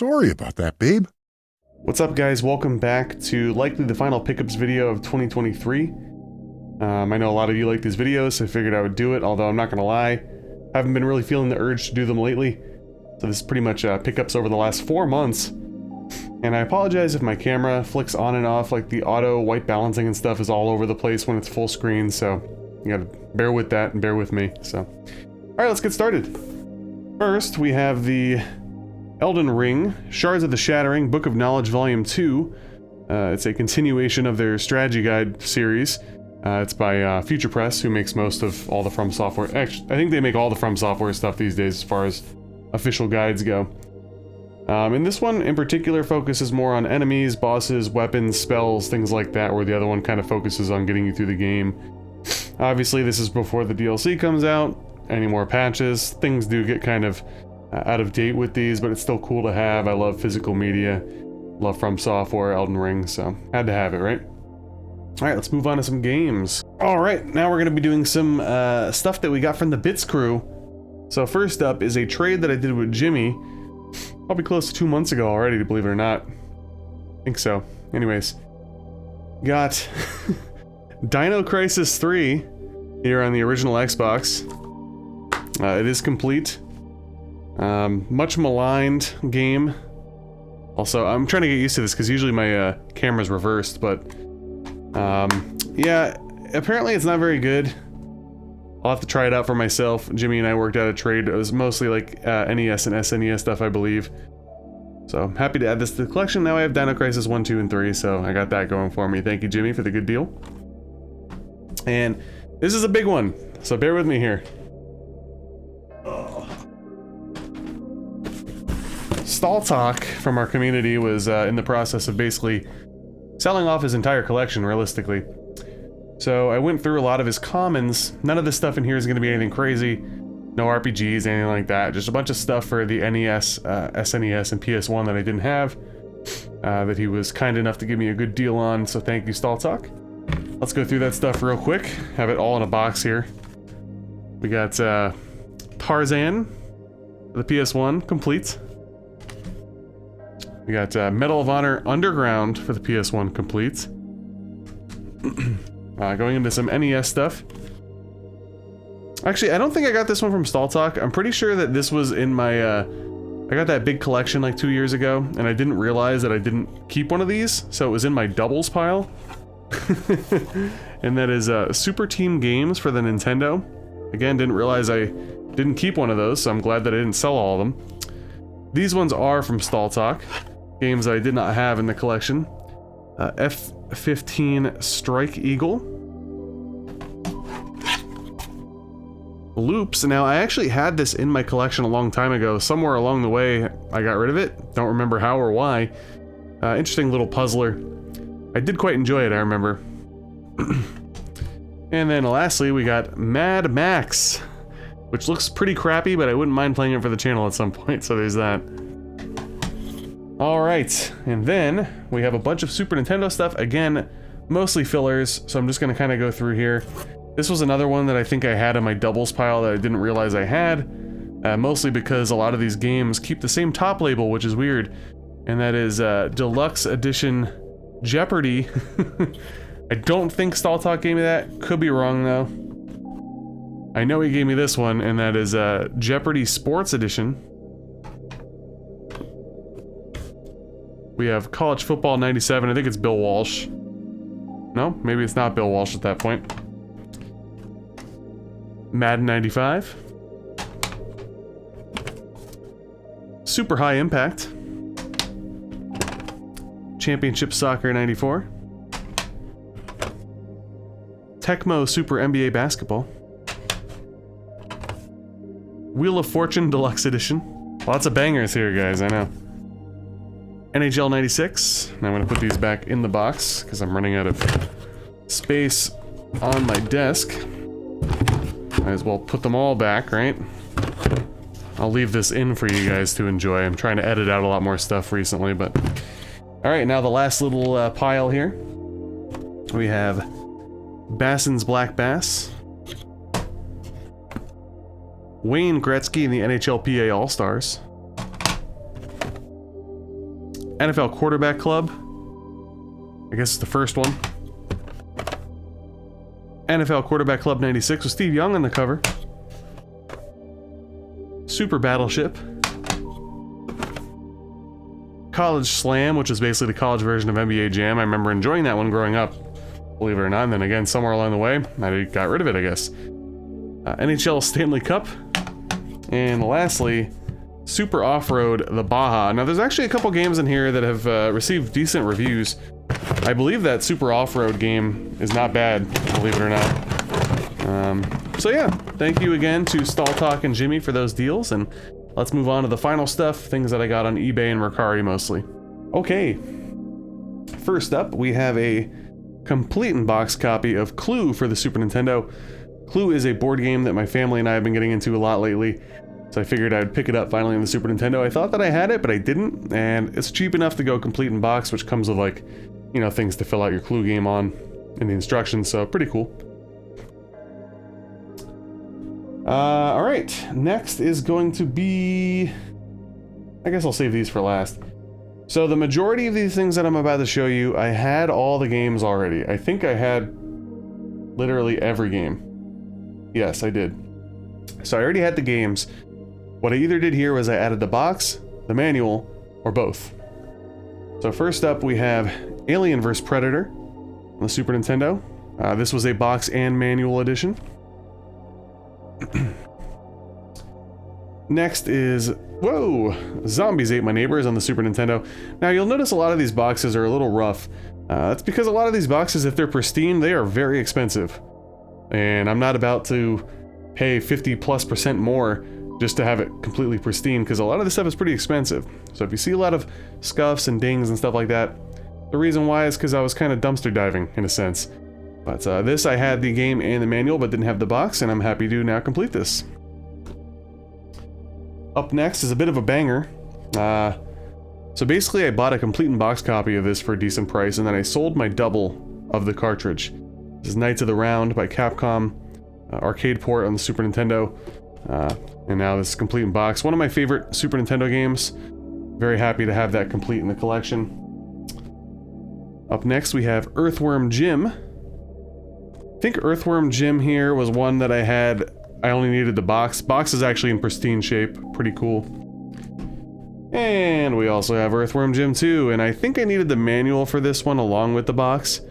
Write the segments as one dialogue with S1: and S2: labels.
S1: Sorry about that, babe.
S2: What's up, guys? Welcome back to likely the final pickups video of 2023. I know a lot of you like these videos, so I figured I would do it, although I'm not gonna lie, I haven't been really feeling the urge to do them lately. So this is pretty much pickups over the last 4 months. And I apologize if my camera flicks on and off, like the auto white balancing and stuff is all over the place when it's full screen, so you gotta bear with that and bear with me, so. Alright, let's get started. First, we have the Elden Ring, Shards of the Shattering, Book of Knowledge Volume 2. It's a continuation of their strategy guide series. It's by Future Press, who makes most of all the From Software. Actually, I think they make all the From Software stuff these days as far as official guides go. And this one in particular focuses more on enemies, bosses, weapons, spells, things like that, where the other one kind of focuses on getting you through the game. Obviously, this is before the DLC comes out, any more patches. Things do get kind of out of date with these, but it's still cool to have. I love physical media, love From Software, Elden Ring, so had to have it, right? Alright, let's move on to some games. Alright, now we're going to be doing some stuff that we got from the Bits crew. So first up is a trade that I did with Jimmy, probably close to 2 months ago already, believe it or not. I think so. Anyways, got Dino Crisis 3 here on the original Xbox. It is complete. Much maligned game. Also, I'm trying to get used to this because usually my camera's reversed, but yeah, apparently it's not very good. I'll have to try it out for myself. Jimmy and I worked out a trade. It was mostly like NES and SNES stuff, I believe. So I'm happy to add this to the collection. Now I have Dino Crisis 1, 2, and 3, so I got that going for me. Thank you, Jimmy, for the good deal. And this is a big one, so bear with me here. Stall Talk from our community was in the process of basically selling off his entire collection, realistically. So I went through a lot of his commons. None of this stuff in here is going to be anything crazy. No RPGs, anything like that. Just a bunch of stuff for the NES, SNES, and PS1 that I didn't have. That he was kind enough to give me a good deal on, so thank you, Stall Talk. Let's go through that stuff real quick. Have it all in a box here. We got Tarzan, the PS1, complete. We got Medal of Honor Underground for the PS1 complete. Going into some NES stuff. Actually, I don't think I got this one from Stall Talk. I'm pretty sure that this was in my... I got that big collection like 2 years ago, and I didn't realize that I didn't keep one of these, so it was in my doubles pile. And that is Super Team Games for the Nintendo. Again, didn't realize I didn't keep one of those, so I'm glad that I didn't sell all of them. These ones are from Stall Talk. Games I did not have in the collection. F-15 Strike Eagle. Loops. Now, I actually had this in my collection a long time ago. Somewhere along the way, I got rid of it. Don't remember how or why. Interesting little puzzler. I did quite enjoy it, I remember. And then lastly, we got Mad Max, which looks pretty crappy, but I wouldn't mind playing it for the channel at some point, so there's that. Alright, and then we have a bunch of Super Nintendo stuff. Again, mostly fillers, so I'm just going to kind of go through here. This was another one that I think I had in my doubles pile that I didn't realize I had. Mostly because a lot of these games keep the same top label, which is weird. And that is Deluxe Edition Jeopardy! I don't think Stall Talk gave me that. Could be wrong, though. I know he gave me this one, and that is Jeopardy Sports Edition. We have College Football 97. I think it's Bill Walsh. No, maybe it's not Bill Walsh at that point. Madden 95. Super High Impact. Championship Soccer 94. Tecmo Super NBA Basketball. Wheel of Fortune Deluxe Edition. Lots of bangers here, guys, I know. NHL 96. Now I'm going to put these back in the box because I'm running out of space on my desk. Might as well put them all back, right? I'll leave this in for you guys to enjoy. I'm trying to edit out a lot more stuff recently, but... Alright, now the last little pile here. We have Basson's Black Bass. Wayne Gretzky in the NHLPA All-Stars. NFL Quarterback Club. I guess it's the first one. NFL Quarterback Club 96 with Steve Young on the cover. Super Battleship. College Slam, which is basically the college version of NBA Jam. I remember enjoying that one growing up, believe it or not, and then again, somewhere along the way, I got rid of it, I guess. NHL Stanley Cup. And lastly, Super Off-Road, the Baja. Now, there's actually a couple games in here that have received decent reviews. I believe that Super Off-Road game is not bad, believe it or not. So yeah, thank you again to Stall Talk and Jimmy for those deals, and let's move on to the final stuff, things that I got on eBay and Mercari mostly. Okay, first up, we have a complete in-box copy of Clue for the Super Nintendo. Clue is a board game that my family and I have been getting into a lot lately, so I figured I'd pick it up finally on the Super Nintendo. I thought that I had it, but I didn't, and it's cheap enough to go complete in box, which comes with, like, you know, things to fill out your Clue game on in the instructions, so pretty cool. Alright, next is going to be... I guess I'll save these for last. So the majority of these things that I'm about to show you, I had all the games already. I think I had literally every game. Yes, I did. So I already had the games. What I either did here was I added the box, the manual, or both. So first up we have Alien vs. Predator on the Super Nintendo. This was a box and manual edition. Next is, whoa, Zombies Ate My Neighbors on the Super Nintendo. Now you'll notice a lot of these boxes are a little rough. That's because a lot of these boxes, if they're pristine, they are very expensive. And I'm not about to pay 50+% more just to have it completely pristine, because a lot of this stuff is pretty expensive. So if you see a lot of scuffs and dings and stuff like that, the reason why is because I was kind of dumpster diving, in a sense. But this, I had the game and the manual, but didn't have the box, and I'm happy to now complete this. Up next is a bit of a banger. So basically, I bought a complete in-box copy of this for a decent price, and then I sold my double of the cartridge. This is Knights of the Round by Capcom, arcade port on the Super Nintendo, and now this is complete in box. One of my favorite Super Nintendo games. Very happy to have that complete in the collection. Up next, we have Earthworm Jim. I think Earthworm Jim here was one that I had. I only needed the box. Box is actually in pristine shape. Pretty cool. And we also have Earthworm Jim 2, and I think I needed the manual for this one along with the box.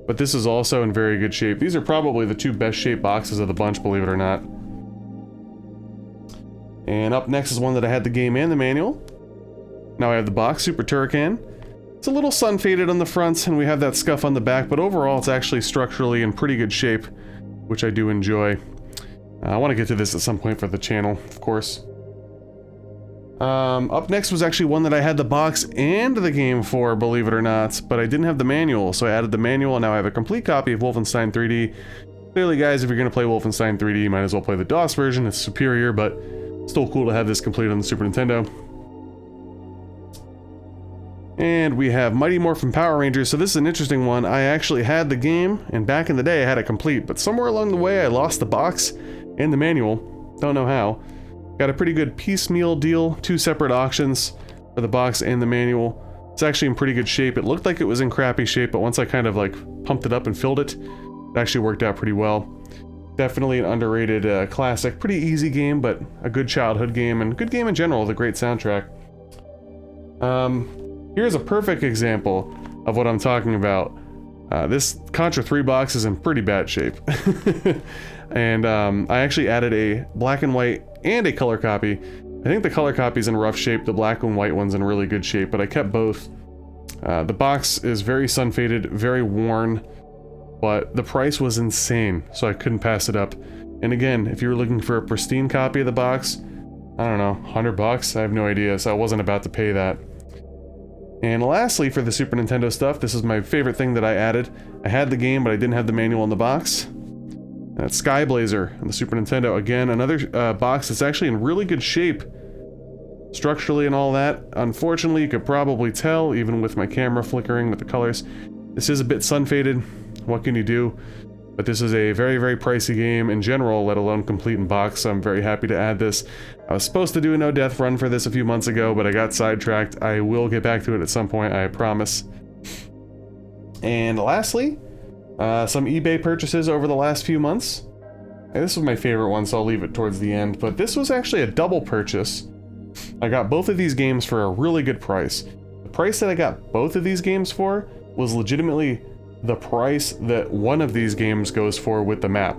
S2: But this is also in very good shape. These are probably the two best shaped boxes of the bunch, believe it or not. And up next is one that I had the game and the manual. Now I have the box, Super Turrican. It's a little sun faded on the front, and we have that scuff on the back, but overall it's actually structurally in pretty good shape, which I do enjoy. I want to get to this at some point for the channel, of course. Up next was actually one that I had the box and the game for, believe it or not, but I didn't have the manual, so I added the manual, and now I have a complete copy of Wolfenstein 3D. Clearly, guys, if you're going to play Wolfenstein 3D, you might as well play the DOS version. It's superior, but still cool to have this complete on the Super Nintendo. And we have Mighty Morphin Power Rangers. So this is an interesting one. I actually had the game, and back in the day I had it complete, but somewhere along the way I lost the box and the manual. Don't know how. Got a pretty good piecemeal deal, 2 separate auctions for the box and the manual. It's actually in pretty good shape. It looked like it was in crappy shape, but once I kind of like pumped it up and filled it, it actually worked out pretty well. Definitely an underrated classic. Pretty easy game, but a good childhood game, and good game in general with a great soundtrack. Here's a perfect example of what I'm talking about. This Contra 3 box is in pretty bad shape. And I actually added a black and white and a color copy. I think the color copy's in rough shape, the black and white one's in really good shape, but I kept both. The box is very sun-faded, very worn, but the price was insane, so I couldn't pass it up. And again, if you were looking for a pristine copy of the box, I don't know, 100 bucks? I have no idea, so I wasn't about to pay that. And lastly, for the Super Nintendo stuff, this is my favorite thing that I added. I had the game, but I didn't have the manual in the box. That's Sky Blazer on the Super Nintendo. Again, another box that's actually in really good shape, structurally and all that. Unfortunately, you could probably tell, even with my camera flickering with the colors, this is a bit sun-faded. What can you do? but this is a very, very pricey game in general, let alone complete in box, so I'm very happy to add this. I was supposed to do a no-death run for this a few months ago, but I got sidetracked. I will get back to it at some point, I promise. And lastly, some eBay purchases over the last few months. And this was my favorite one, so I'll leave it towards the end, but this was actually a double purchase. I got both of these games for a really good price. The price that I got both of these games for was legitimately the price that one of these games goes for with the map.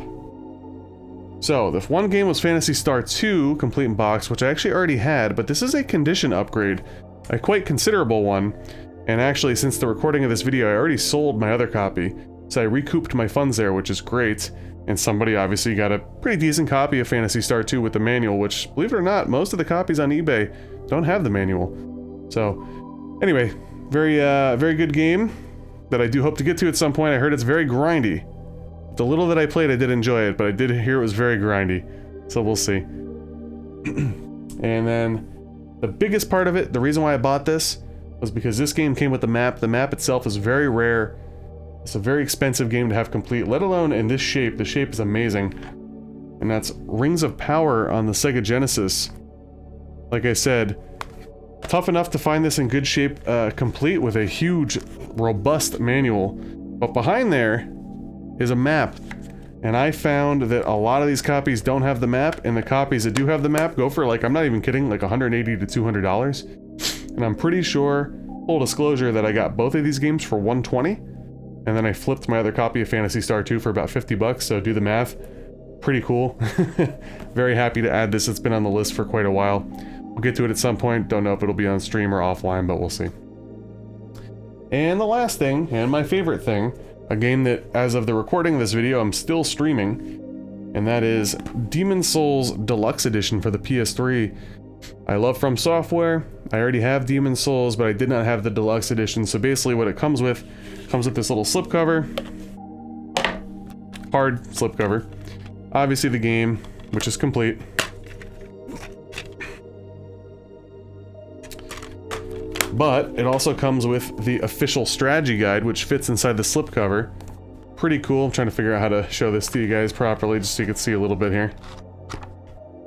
S2: So, the one game was Phantasy Star 2, complete in box, which I actually already had, but this is a condition upgrade, a quite considerable one, and actually since the recording of this video I already sold my other copy, so I recouped my funds there, which is great, and somebody obviously got a pretty decent copy of Phantasy Star 2 with the manual, which, believe it or not, most of the copies on eBay don't have the manual. So, anyway, very good game that I do hope to get to at some point. I heard it's very grindy. The little that I played, I did enjoy it, but I did hear it was very grindy. So we'll see. And then the biggest part of it, the reason why I bought this, was because this game came with the map. The map itself is very rare. It's a very expensive game to have complete, let alone in this shape. The shape is amazing. And that's Rings of Power on the Sega Genesis. Like I said, tough enough to find this in good shape, complete with a huge, robust manual. But behind there is a map. And I found that a lot of these copies don't have the map, and the copies that do have the map go for, like, I'm not even kidding, like $180 to $200. And I'm pretty sure, full disclosure, that I got both of these games for $120. And then I flipped my other copy of Phantasy Star 2 for about 50 bucks, so do the math. Pretty cool. Very happy to add this. It's been on the list for quite a while. We'll get to it at some point. Don't know if it'll be on stream or offline, but we'll see. And the last thing, and my favorite thing, a game that, as of the recording of this video, I'm still streaming, and that is Demon's Souls Deluxe Edition for the PS3. I love From Software. I already have Demon's Souls, but I did not have the Deluxe Edition, so basically what it comes with this little slipcover. Hard slipcover. Obviously the game, which is complete. But it also comes with the official strategy guide, which fits inside the slipcover. Pretty cool. I'm trying to figure out how to show this to you guys properly, just so you can see a little bit here.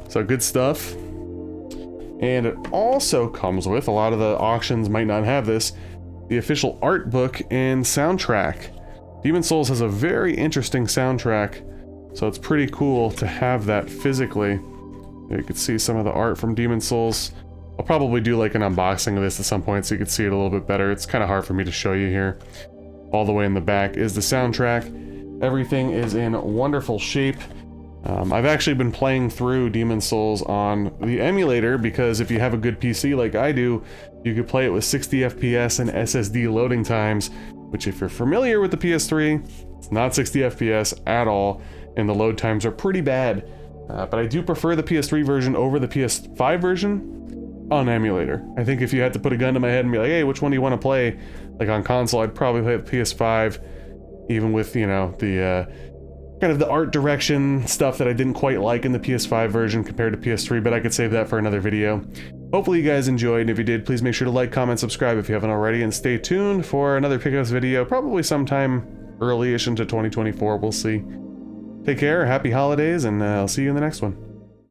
S2: So good stuff. And it also comes with, a lot of the auctions might not have this, the official art book and soundtrack. Demon's Souls has a very interesting soundtrack, so it's pretty cool to have that physically. You can see some of the art from Demon's Souls. I'll probably do like an unboxing of this at some point so you can see it a little bit better. It's kind of hard for me to show you here. All the way in the back is the soundtrack. Everything is in wonderful shape. I've actually been playing through Demon's Souls on the emulator because if you have a good PC like I do, you could play it with 60 FPS and SSD loading times, which if you're familiar with the PS3, it's not 60 FPS at all, and the load times are pretty bad. But I do prefer the PS3 version over the PS5 version on emulator. I think if you had to put a gun to my head and be like, hey, which one do you want to play? Like on console, I'd probably play the PS5, even with, you know, the kind of the art direction stuff that I didn't quite like in the PS5 version compared to PS3, but I could save that for another video. Hopefully you guys enjoyed, and if you did, please make sure to like, comment, subscribe if you haven't already, and stay tuned for another pickups video, probably sometime early-ish into 2024, we'll see. Take care, happy holidays, and I'll see you in the next one.